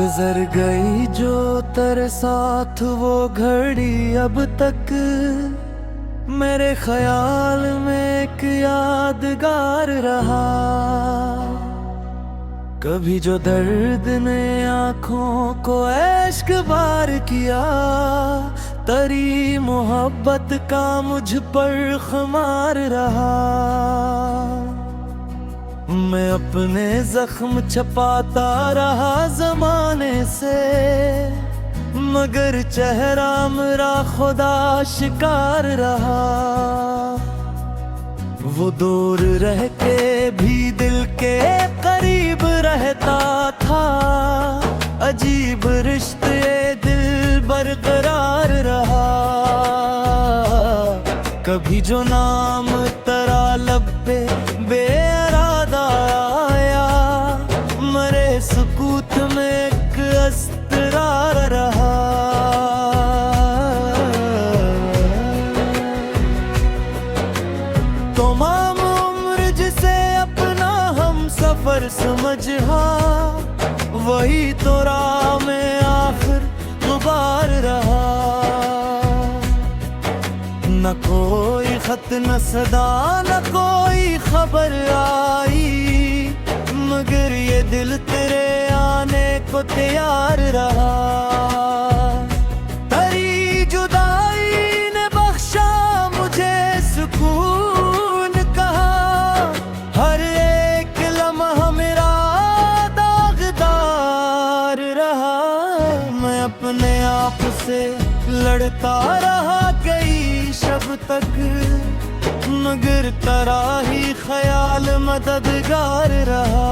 गुजर गई जो तेरे साथ वो घड़ी अब तक मेरे ख्याल में एक यादगार रहा। कभी जो दर्द ने आंखों को इश्क बार किया, तेरी मोहब्बत का मुझ पर खुमार रहा। मैं अपने जख्म छपाता रहा जमाने से, मगर चेहरा मेरा खुदा शिकार रहा। वो दूर रह के भी दिल के करीब रहता था, अजीब रिश्ते दिल बरकरार रहा। कभी जो नाम तेरा लब पे बेइरादा आया, मरे सुकूत में एक अस्रार रहा। तमाम उम्र जिसे अपना हम सफर समझा, वही तो राह में आखिर गुबार रहा। न कोई खत न सदा न कोई खबर आई, मगर ये दिल तेरे आने को तैयार रहा। तेरी जुदाई ने बख्शा मुझे सुकून कहा, हर एक लम्हा मेरा दागदार रहा। मैं अपने आप से लड़ता रहा कई शब तक, मगर तेरा ही ख्याल मददगार रहा।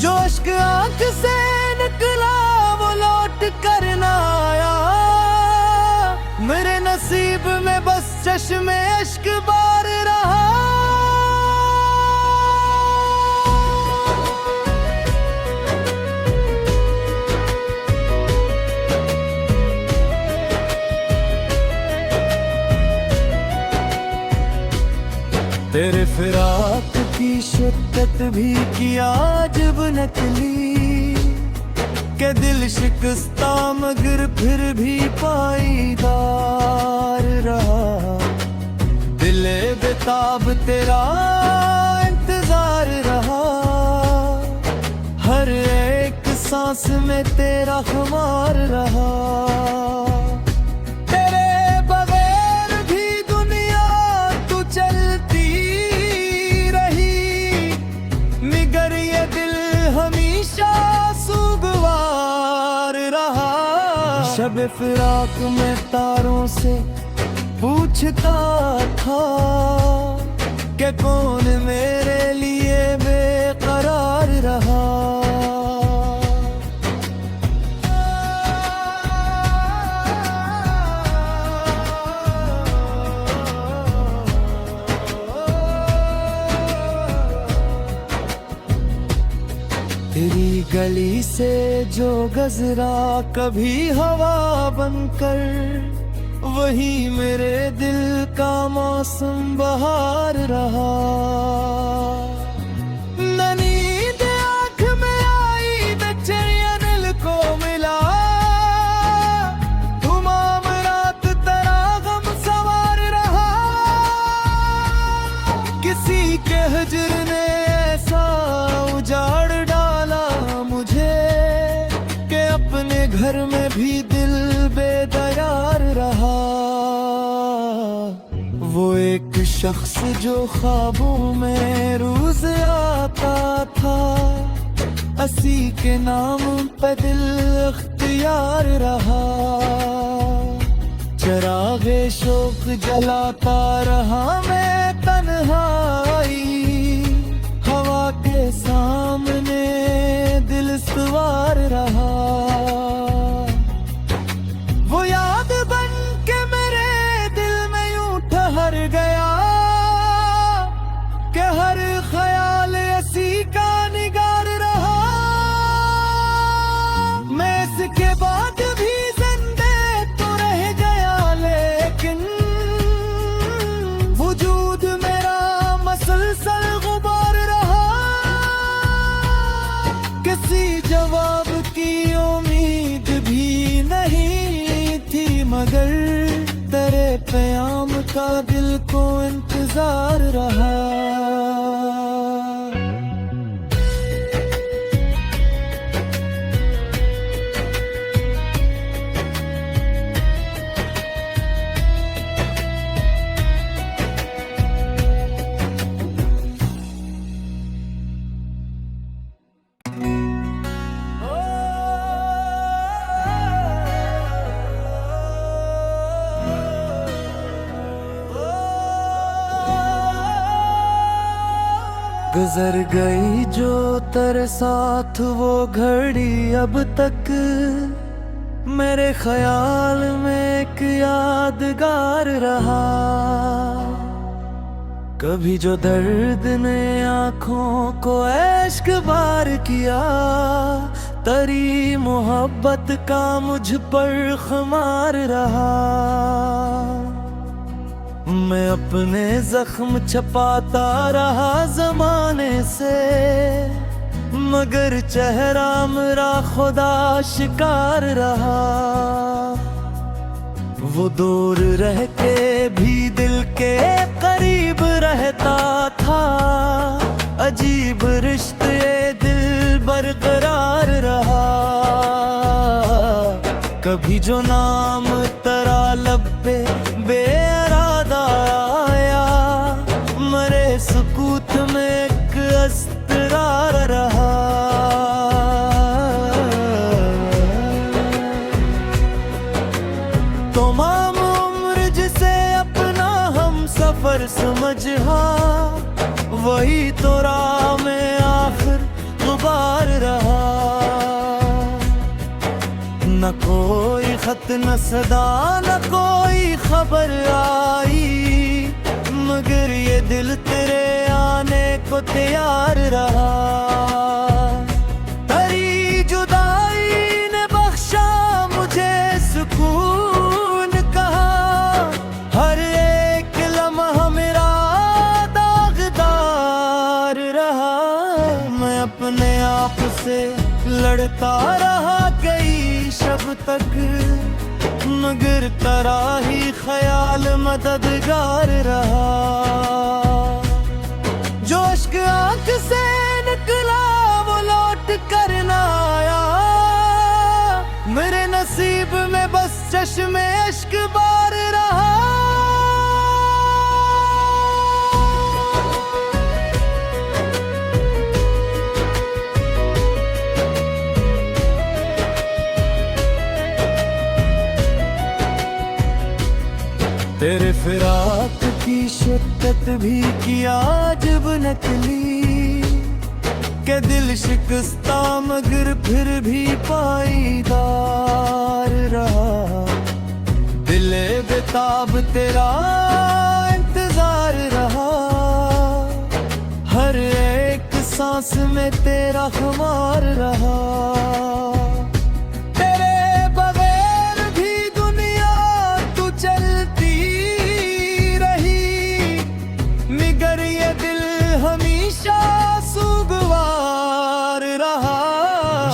जो इश्क आंख से निकला वो लौट कर ना आया, मेरे नसीब में बस चश्मे इश्क बार रहा। तेरे फिराक की शिद्दत भी किया जब नकली, के दिल शिकस्ता मगर फिर भी पाईदार रहा। दिले बेताब तेरा इंतजार रहा, हर एक सांस में तेरा खुमार रहा। शब फिराक में तारों से पूछता था कि कौन मेरे लिए बेकरार रहा। तेरी गली से जो गजरा कभी हवा बनकर, वही मेरे दिल का मौसम बहार रहा। न नींद आँख में आई न चैन दिल को मिला, तमाम रात तेरा गम सवार रहा। किसी के हिज्र ने ऐसा उजाड़ घर में भी दिल बेदरार रहा। वो एक शख्स जो ख्वाबों में रोज आता था, असी के नाम पे दिल अख्तियार रहा। चरागे शौक जलाता रहा मैं तन्हाई, हवा के सामने दिल सवार रहा। वो याद बन के मेरे दिल में यूं ठहर गया कि हर ख्याल ऐसी का निगार रहा। मैं इसके बाद भी जिंदे तो रह गया, लेकिन वजूद मेरा मसलसल गुबार रहा। किसी का दिल को इंतजार रहा। गुजर गई जो तेरे साथ वो घड़ी, अब तक मेरे ख्याल में एक यादगार रहा। कभी जो दर्द ने आँखों को इश्क बार किया, तेरी मोहब्बत का मुझ पर खुमार रहा। मैं अपने जख्म छपाता रहा जमाने से, मगर चेहरा मेरा खुदा शिकार रहा। वो दूर रह के भी दिल के करीब रहता था, अजीब रिश्ते दिल बरकरार रहा। कभी जो नाम तेरा लब पे बेइरादा आया, मरे सुकूत में एक अस्त्रार रहा। तमाम उम्र जिसे अपना हम सफर समझा, वही तो राह में आखिर गुबार रहा। न कोई खत न सदा न कोई खबर आई, मगर ये दिल तेरे आने को तैयार रहा। तेरी जुदाई ने बख्शा मुझे सुकून कहा, हर एक लम्हा मेरा दागदार रहा। मैं अपने आप से लड़ता रहा कई शब तक, मगर तेरा ही ख्याल मददगार रहा। जो इश्क आँख से निकला वो लौट कर ना आया, मेरे नसीब में बस चश्मे इश्क बार रहा। तेरे फिराक की शिद्दत भी किया जब नकली, के दिल शिकस्ता मगर फिर भी पाईदार रहा। दिले बेताब तेरा इंतजार रहा, हर एक सांस में तेरा खुमार रहा।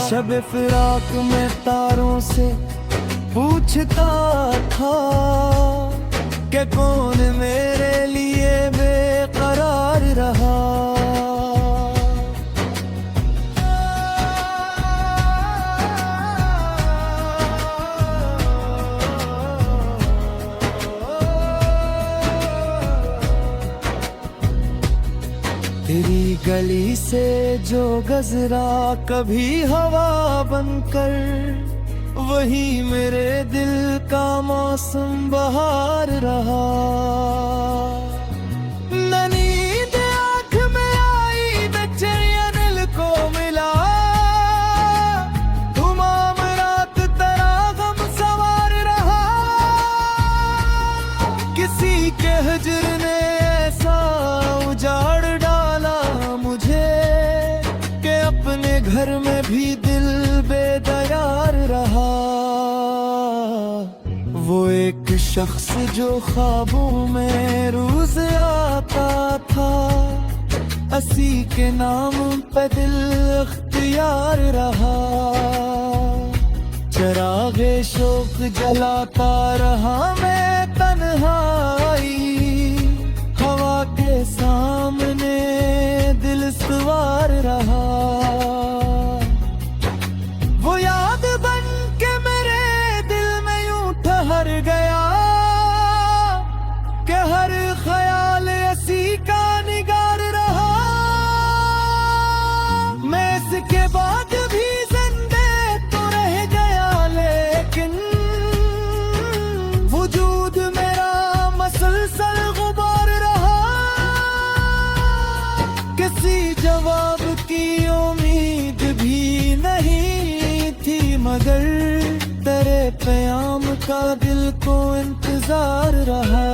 शब फिराक में तारों से पूछता था कि कौन मेरे लिए बेकरार रहा। तेरी गली से जो गजरा कभी हवा बनकर, वही मेरे दिल का मौसम बहार रहा। न नींद आँख में आई न चैन को मिला, तमाम रात तेरा गम सवार रहा। किसी के हिज्र ने ऐसा उजाड़ अपने घर में भी दिल बेदयार रहा। वो एक शख्स जो ख्वाबों में रोज आता था, असी के नाम पे दिल अख्तियार रहा। चरागे शौक जलाता रहा मैं तन्हाई, सामने दिल सवार रहा। वो याद बन के मेरे दिल में यूं ठहर गया कि हर ख्याल ऐसी का निगार रहा। मैं इसके बाद भी जिंदे तो रह गया, लेकिन वजूद मेरा मसलसल गुबार रहा। किसी जवाब की उम्मीद भी नहीं थी, मगर तेरे प्याम का दिल को इंतजार रहा।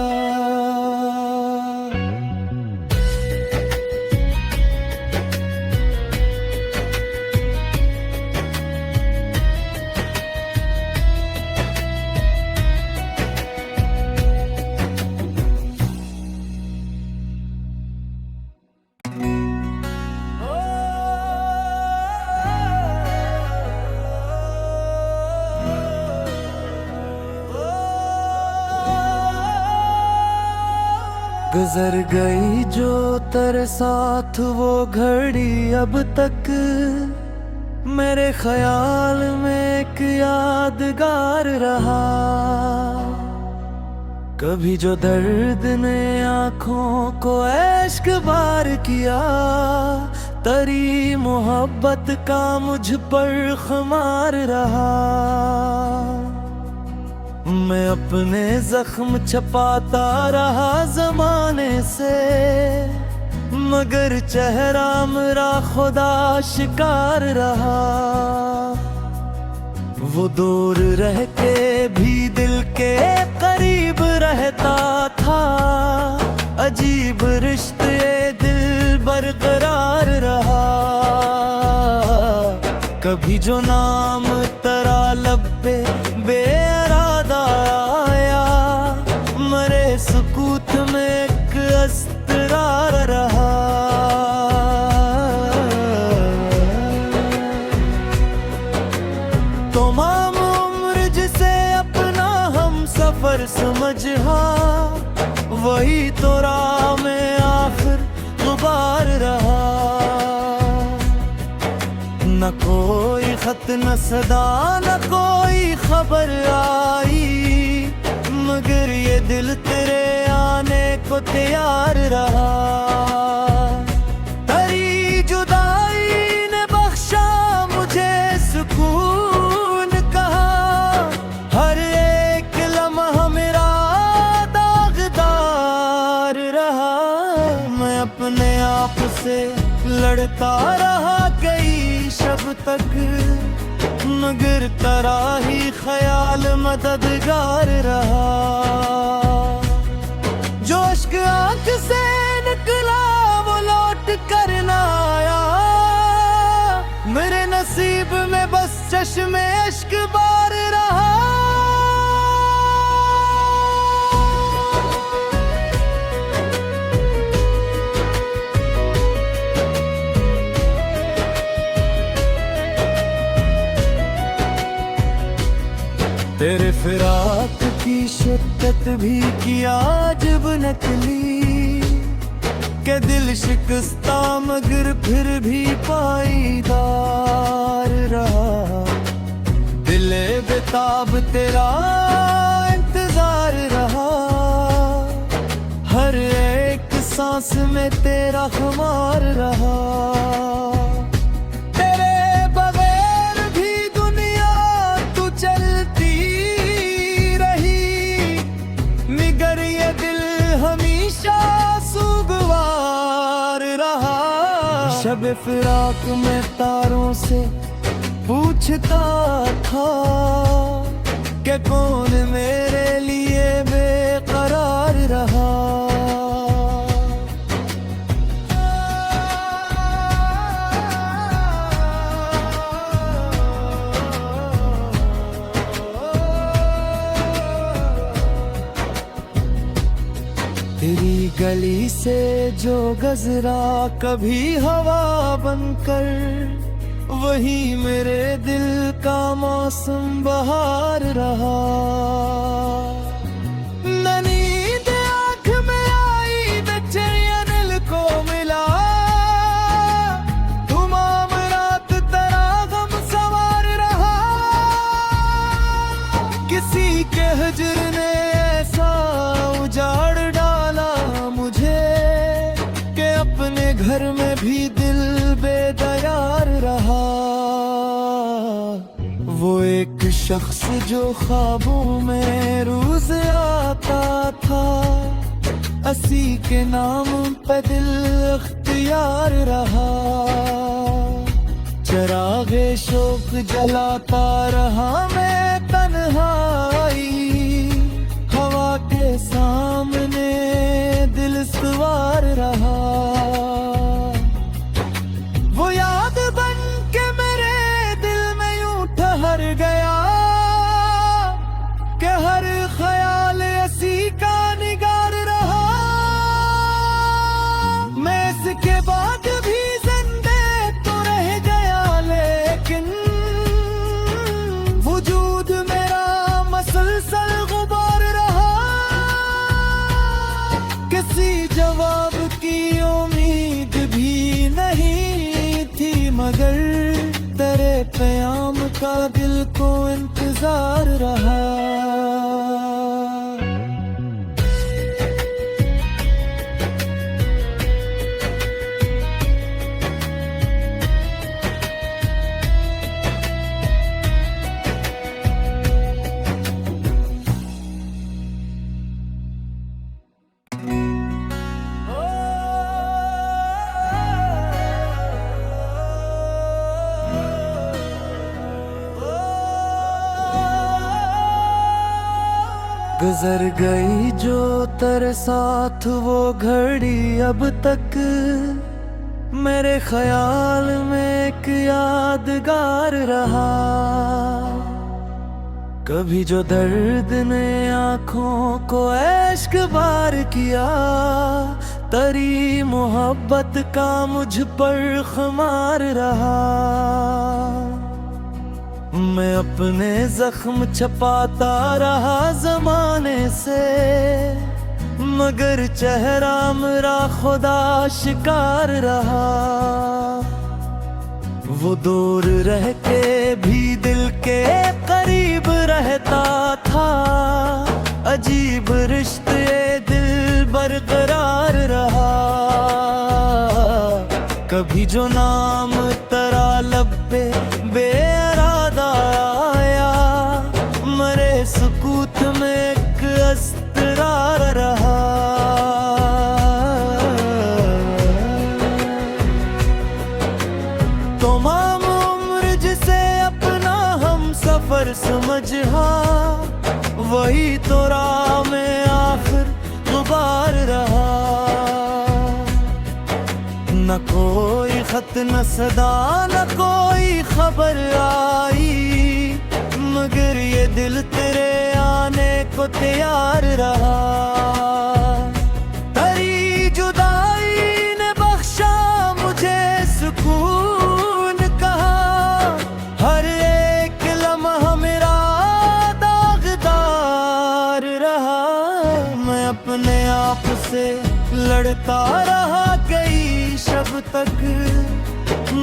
गुजर गई जो तेरे साथ वो घड़ी, अब तक मेरे ख्याल में एक यादगार रहा। कभी जो दर्द ने आंखों को इश्क बार किया, तेरी मोहब्बत का मुझ पर खुमार रहा। मैं अपने जख्म छपाता रहा जमाने से, मगर चेहरा मेरा खुदा शिकार रहा। वो दूर रह के भी दिल के करीब रहता था, अजीब रिश्ते दिल बरकरार रहा। कभी जो नाम तेरा लब पे बेइरादा आया, मरे सुकूत में एक अस्त्रार रहा। तमाम उम्र जिसे अपना हम सफर समझा, वही तो राह में आखिर गुबार रहा। न कोई खत न सदा न कोई खबर आई, मगर ये दिल तेरे आने को तैयार रहा। तेरी जुदाई ने बख्शा मुझे सुकून, कहा हर एक लम्हा मेरा दागदार रहा। मैं अपने आप से लड़ता रहा कई शब तक, मगर तेरा ही ख्याल मददगार रहा। जो इश्क आंख से निकला वो लौट कर ना आया, मेरे नसीब में बस चश्मे इश्क बार रहा। तेरे फिराक की शिद्दत भी किया जब नकली, के दिल शिकस्ता मगर फिर भी पाईदार रहा। दिले बेताब तेरा इंतजार रहा, हर एक सांस में तेरा खुमार रहा। शब फिराक में तारों से पूछता था कि कौन मेरे लिए बेकरार रहा। तेरी गली से जो गजरा कभी हवा बनकर, वही मेरे दिल का मौसम बहार रहा। न नींद आँख में आई, बेचैन जो ख्वाबों में रोज आता था, असी के नाम पे दिल अख्तियार रहा। चरागे शोक जलाता रहा मैं तन्हाई, हवा के सामने दिल सवार रहा। वो याद बन के मेरे दिल में यूं ठहर गया कि हर ख्याल ऐसी का निगार रहा। मैं इसके बाद भी जिंदे तो रह गया, लेकिन वजूद मेरा मसलसल गुबार रहा। किसी जवाब की उम्मीद भी नहीं थी, मगर तेरे प्याम का दिल को इंतजार रहा। गुजर गई जो तेरे साथ वो घड़ी, अब तक मेरे ख्याल में एक यादगार रहा। कभी जो दर्द ने आँखों को इश्क बार किया, तेरी मोहब्बत का मुझ पर खुमार रहा। मैं अपने जख्म छपाता रहा जमाने से, मगर चेहरा मेरा खुदा शिकार रहा। वो दूर रह के भी दिल के करीब रहता था, अजीब रिश्ते दिल बरकरार रहा। कभी जो नाम तेरा लब पे बेइरादा आया, मरे सुकूत में एक अस्रार रहा। तमाम उम्र जिसे अपना हम सफर समझा, वही तो राह में आखिर गुबार रहा। न कोई खत न सदा न कोई खबर आई, मगर ये दिल तेरे आने को तैयार रहा। तेरी जुदाई ने बख्शा मुझे सुकून, कहा हर एक लम्हा मेरा दागदार रहा। मैं अपने आप से लड़ता रहा कई शब तक,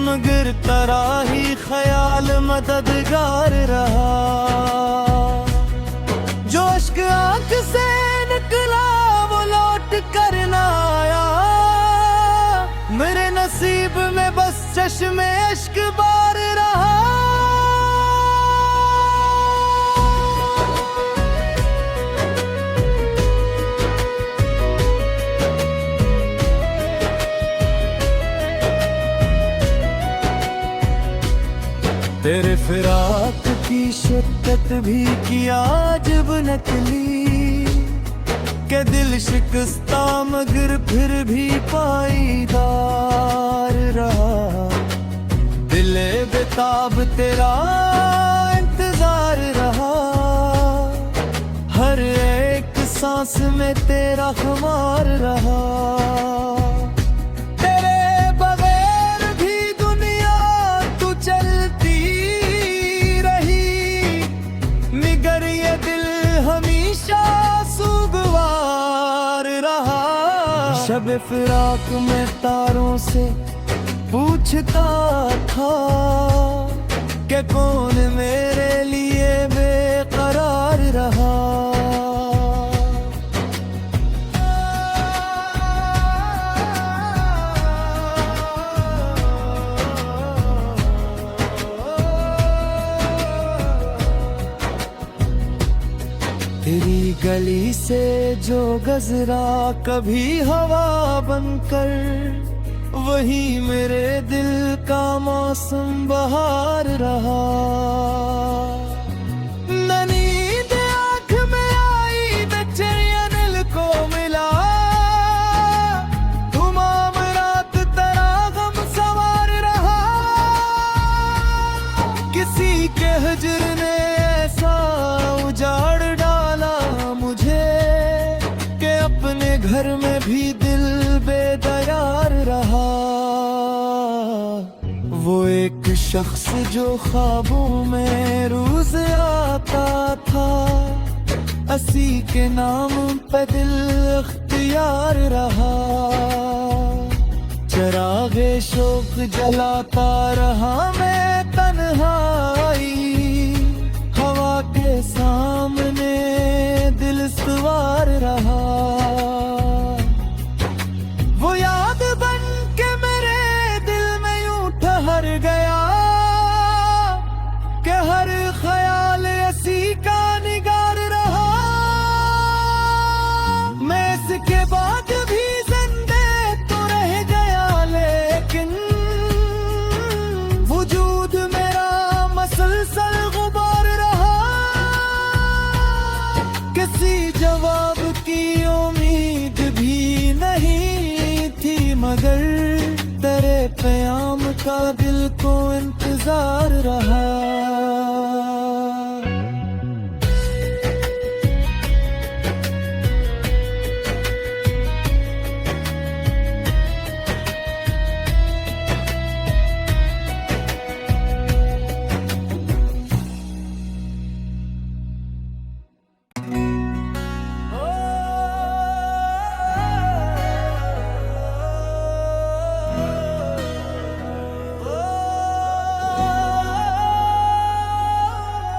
मगर तेरा ही ख्याल मददगार रहा। जो इश्क आँख से निकला वो लौट कर ना आया, मेरे नसीब में बस चश्मे इश्क बार रहा। तेरे फिराक की शिद्दत भी किया जब नकली, के दिल शिकस्ता मगर फिर भी पाईदार रहा। दिले बेताब तेरा इंतजार रहा, हर एक सांस में तेरा खुमार रहा। शब फिराक में तारों से पूछता था कि कौन मेरे लिए बेकरार रहा। तेरी गली से जो गजरा कभी हवा बनकर, वही मेरे दिल का मौसम बहार रहा। न नींद आँख में आई, न चैन दिल को मिला, तमाम रात तेरा गम सवार रहा। किसी के हिज्र ने ऐसा उजाड़ डाला मुझे कि अपने घर में भी दिल बेदरार रहा। वो एक शख्स जो ख्वाबों में रोज आता था, असी के नाम पे दिल अख्तियार रहा। चरागे शोक जलाता रहा मैं तन्हाई, हवा के सामने दिल सवार रहा। वो याद बन के मेरे दिल में यूं ठहर गया कि हर ख्याल ऐसी का निगार रहा। मैं इसके बाद भी जिंदे तो रह गया, लेकिन वजूद मेरा मसलसल गुबार रहा। किसी जवाब की उम्मीद भी नहीं थी, मगर तेरे प्याम का दिल को इंतजार रहा।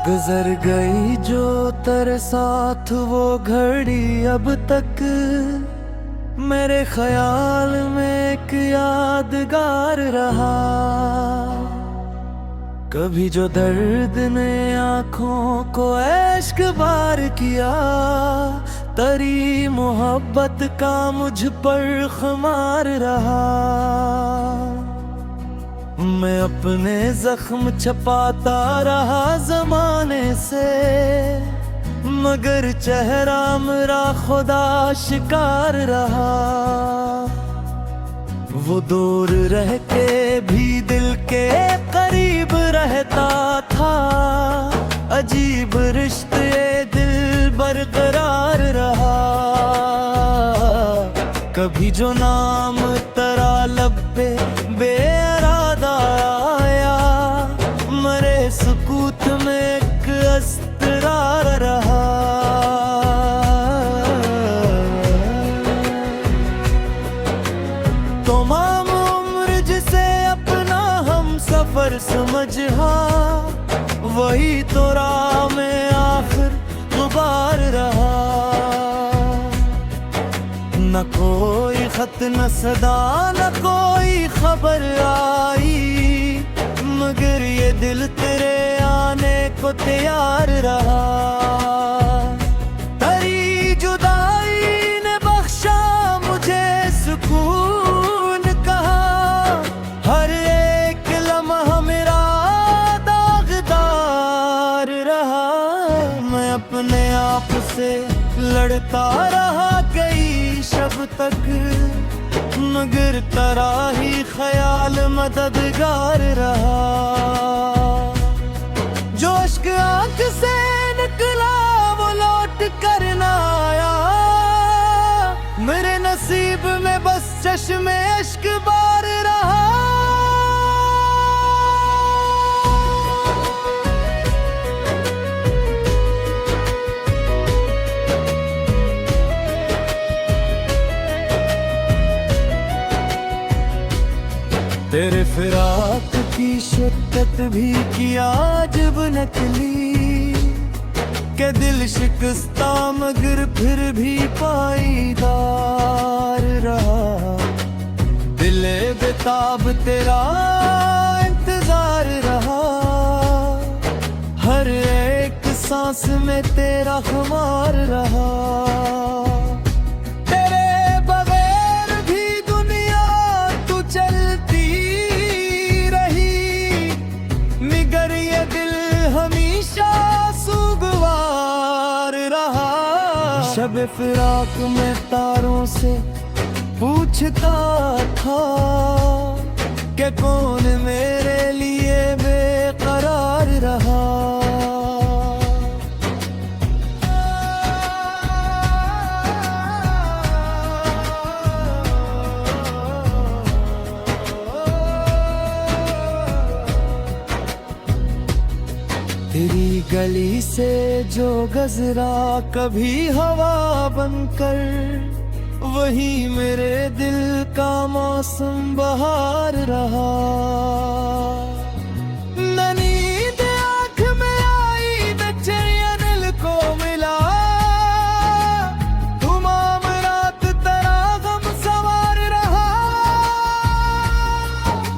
गुजर गई जो तेरे साथ वो घड़ी, अब तक मेरे ख्याल में एक यादगार रहा। कभी जो दर्द ने आँखों को इश्क बार किया, तेरी मोहब्बत का मुझ पर खुमार रहा। मैं अपने जख्म छपाता रहा जमाने से, मगर चेहरा मेरा खुदा शिकार रहा। वो दूर रह के भी दिल के करीब रहता था, अजीब रिश्ते दिल बरकरार रहा। कभी जो नाम तेरा लब पे बेइरादा आया, मरे सुकूत में एक अस्त्रार रहा। तमाम उम्र जिसे अपना हम सफर समझा, वही तो राह में आखिर गुबार रहा। न कोई खत न सदा न कोई खबर आई, मगर ये दिल तेरे आने को तैयार रहा। तेरी जुदाई ने बख्शा मुझे सुकून कहा, हर एक लम्हा मेरा दागदार रहा। मैं अपने आप से लड़ता रहा कई शब तक, मगर तेरा ही ख्याल मददगार रहा। जो इश्क आँख से निकला वो लौट कर ना आया, मेरे नसीब में बस चश्मे इश्क बार रहा। तेरे फिराक की शिद्दत भी किया जब नकली, के दिल शिकस्ता मगर फिर भी पाईदार रहा। दिले बेताब तेरा इंतजार रहा, हर एक सांस में तेरा खुमार रहा। तेरे बगैर भी दुनिया तू चलती रही, मगर ये दिल हमेशा सुगवार रहा। शब फिराक में तारों से पूछता था कि कौन मेरे लिए बेकरार रहा। तेरी गली से जो गजरा कभी हवा बनकर, वही मेरे दिल का मौसम बहार रहा। न नींद आँख में आई, न चैन दिल को मिला, तमाम रात तेरा गम सवार रहा।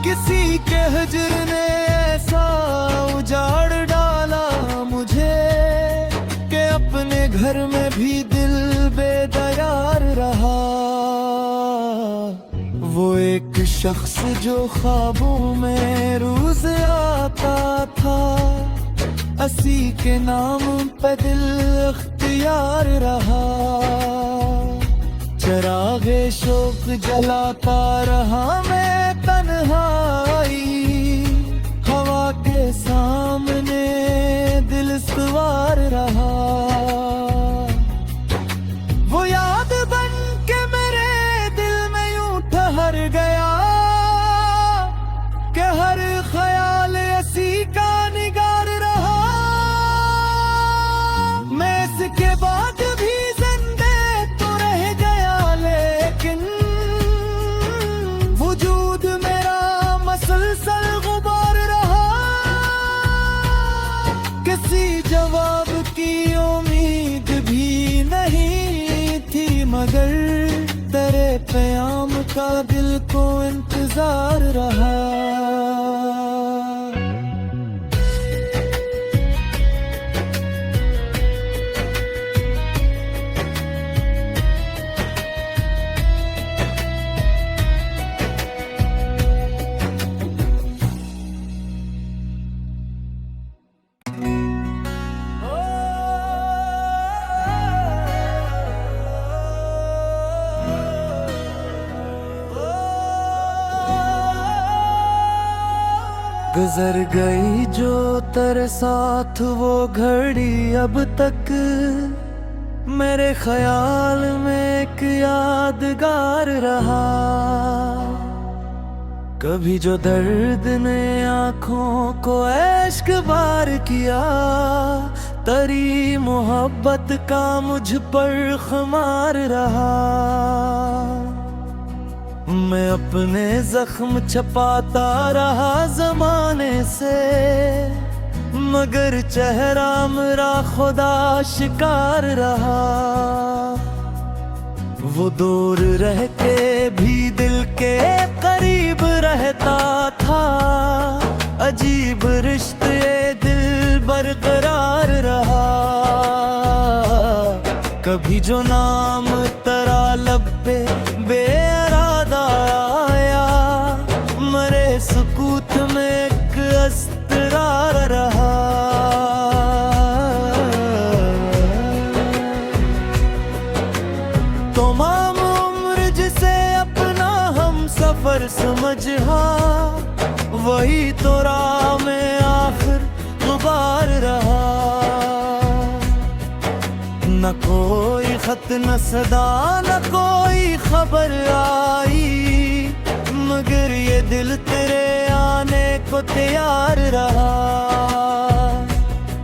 किसी के हिज्र ने ऐसा उजाड़ डाला मुझे कि अपने घर में भी दिल बेदयार रहा। वो एक शख्स जो ख्वाबों में रोज आता था, असी के नाम पे दिल अख्तियार रहा। चरागे शौक जलाता रहा मैं तन्हाई, हवा के सामने दिल सवार रहा। वो याद बन के मेरे दिल में यूं ठहर गया कि हर ख्याल ऐसी का निगार रहा। मैं इसके बाद भी जिंदे तो रह गया, लेकिन वजूद मेरा मसलसल गुबार रहा। किसी जवाब की उम्मीद भी नहीं थी, मगर तेरे प्याम का दिल को इंतजार रहा। गुजर गई जो तेरे साथ वो घड़ी, अब तक मेरे ख्याल में एक यादगार रहा। कभी जो दर्द ने आँखों को इश्क बार किया, तेरी मोहब्बत का मुझ पर खुमार रहा। मैं अपने जख्म छपाता रहा जमाने से, मगर चेहरा मेरा खुदा शिकार रहा। वो दूर रह के भी दिल के करीब रहता था, अजीब रिश्ते दिल बरकरार रहा। कभी जो नाम तेरा लब पे बेइरादा आया, मरे सुकूत में एक अस्त्रार रहा। तमाम उम्र जिसे अपना हम सफर समझा, वही तो राह में आखिर गुबार रहा। न कोई खत न सदा न कोई खबर आई, मगर ये दिल तेरे आने को तैयार रहा।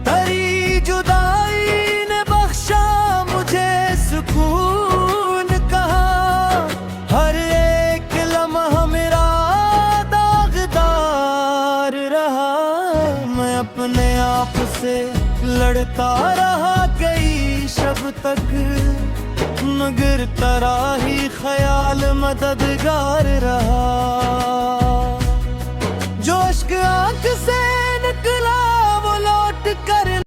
तेरी जुदाई ने बख्शा मुझे सुकून कहा, हर एक लम्हा मेरा दागदार रहा। मैं अपने आप से लड़ता रहा कई शब तक, मगर तेरा ही ख्याल मददगार रहा। जो इश्क आँख से निकला वो लौट कर